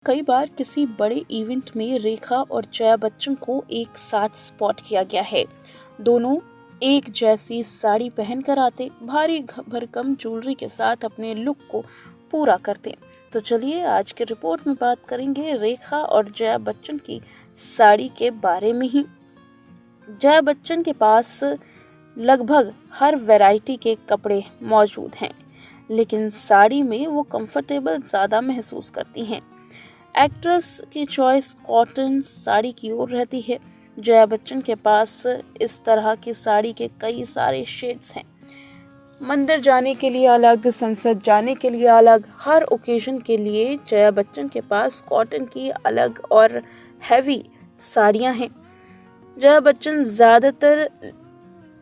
कई बार किसी बड़े इवेंट में रेखा और जया बच्चन को एक साथ स्पॉट किया गया है। दोनों एक जैसी साड़ी पहनकर आते, भारी भरकम ज्वेलरी के साथ अपने लुक को पूरा करते। तो चलिए आज की रिपोर्ट में बात करेंगे रेखा और जया बच्चन की साड़ी के बारे में ही। जया बच्चन के पास लगभग हर वैरायटी के कपड़े मौजूद हैं, लेकिन साड़ी में वो कंफर्टेबल ज़्यादा महसूस करती हैं। एक्ट्रेस की चॉइस कॉटन साड़ी की ओर रहती है। जया बच्चन के पास इस तरह की साड़ी के कई सारे शेड्स हैं। मंदिर जाने के लिए अलग, संसद जाने के लिए अलग, हर ओकेजन के लिए जया बच्चन के पास कॉटन की अलग और हैवी साड़ियां हैं। जया बच्चन ज़्यादातर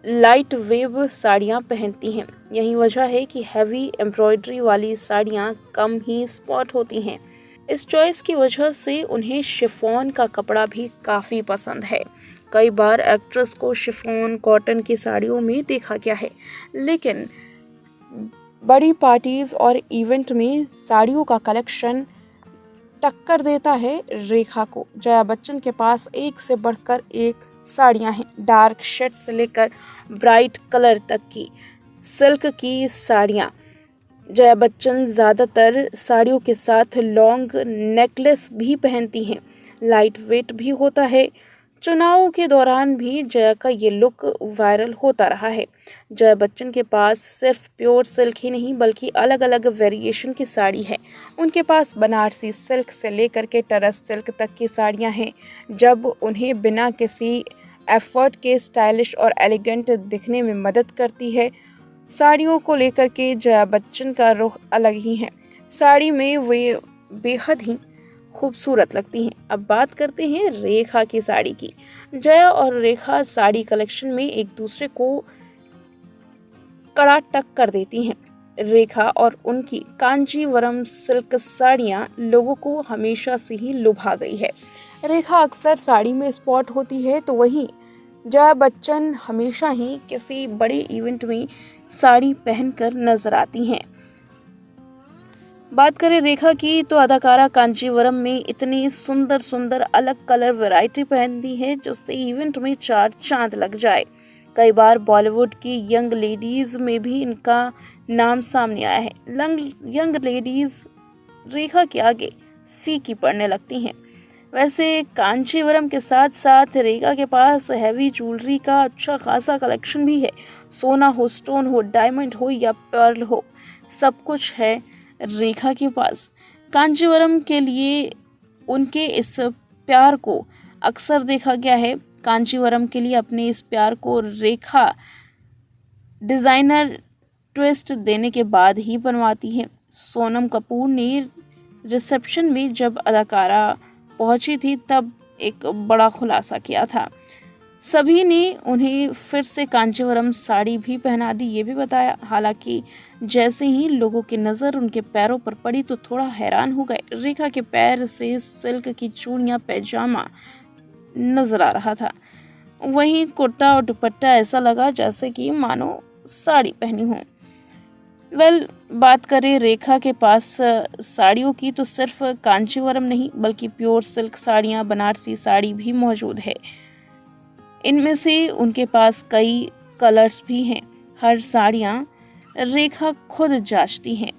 लाइट वेव साड़ियां पहनती हैं। यही वजह है कि हैवी एम्ब्रॉयडरी वाली साड़ियां कम ही स्पॉट होती हैं। इस चॉइस की वजह से उन्हें शिफॉन का कपड़ा भी काफी पसंद है। कई बार एक्ट्रेस को शिफॉन कॉटन की साड़ियों में देखा गया है, लेकिन बड़ी पार्टीज और इवेंट में साड़ियों का कलेक्शन टक्कर देता है रेखा को। जया बच्चन के पास एक से बढ़कर एक साड़ियां हैं। डार्क शेड से लेकर ब्राइट कलर तक की सिल्क की साड़ियां। जया बच्चन ज़्यादातर साड़ियों के साथ लॉन्ग नेकलेस भी पहनती हैं। लाइट वेट भी होता है। चुनावों के दौरान भी जया का ये लुक वायरल होता रहा है। जया बच्चन के पास सिर्फ प्योर सिल्क ही नहीं बल्कि अलग अलग वेरिएशन की साड़ी है। उनके पास बनारसी सिल्क से लेकर के टरस सिल्क तक की साड़ियां हैं। जब उन्हें बिना किसी एफर्ट के स्टाइलिश और एलिगेंट दिखने में मदद करती है। साड़ियों को लेकर के जया बच्चन का रुख अलग ही है। साड़ी में वे बेहद ही खूबसूरत लगती हैं। अब बात करते हैं रेखा की साड़ी की। जया और रेखा साड़ी कलेक्शन में एक दूसरे को कड़ा टक्कर देती हैं। रेखा और उनकी कांजीवरम सिल्क साड़ियां लोगों को हमेशा से ही लुभा गई है। रेखा अक्सर साड़ी में स्पॉट होती है, तो वहीं जया बच्चन हमेशा ही किसी बड़े इवेंट में साड़ी पहनकर नजर आती हैं। बात करें रेखा की तो अदाकारा कांजीवरम में इतनी सुंदर सुंदर अलग कलर वैरायटी पहनती है जिससे इवेंट में चार चांद लग जाए। कई बार बॉलीवुड की यंग लेडीज में भी इनका नाम सामने आया है। यंग लेडीज रेखा के आगे फीकी पड़ने लगती हैं। वैसे कांचीवरम के साथ साथ रेखा के पास हैवी ज्वेलरी का अच्छा खासा कलेक्शन भी है। सोना हो, स्टोन हो, डायमंड हो या पर्ल हो, सब कुछ है रेखा के पास। कांचीवरम के लिए उनके इस प्यार को अक्सर देखा गया है। कांचीवरम के लिए अपने इस प्यार को रेखा डिजाइनर ट्विस्ट देने के बाद ही बनवाती है। सोनम कपूर ने रिसेप्शन में जब अदाकारा पहुंची थी तब एक बड़ा खुलासा किया था। सभी ने उन्हें फिर से कांचीवरम साड़ी भी पहना दी, ये भी बताया। हालांकि जैसे ही लोगों की नज़र उनके पैरों पर पड़ी तो थोड़ा हैरान हो गए। रेखा के पैर से सिल्क की चूड़ियां पैजामा नजर आ रहा था। वहीं कुर्ता और दुपट्टा ऐसा लगा जैसे कि मानो साड़ी पहनी हो। बात करें रेखा के पास साड़ियों की तो सिर्फ कांचीवरम नहीं बल्कि प्योर सिल्क साड़ियां, बनारसी साड़ी भी मौजूद है। इनमें से उनके पास कई कलर्स भी हैं। हर साड़ियां रेखा खुद जांचती हैं।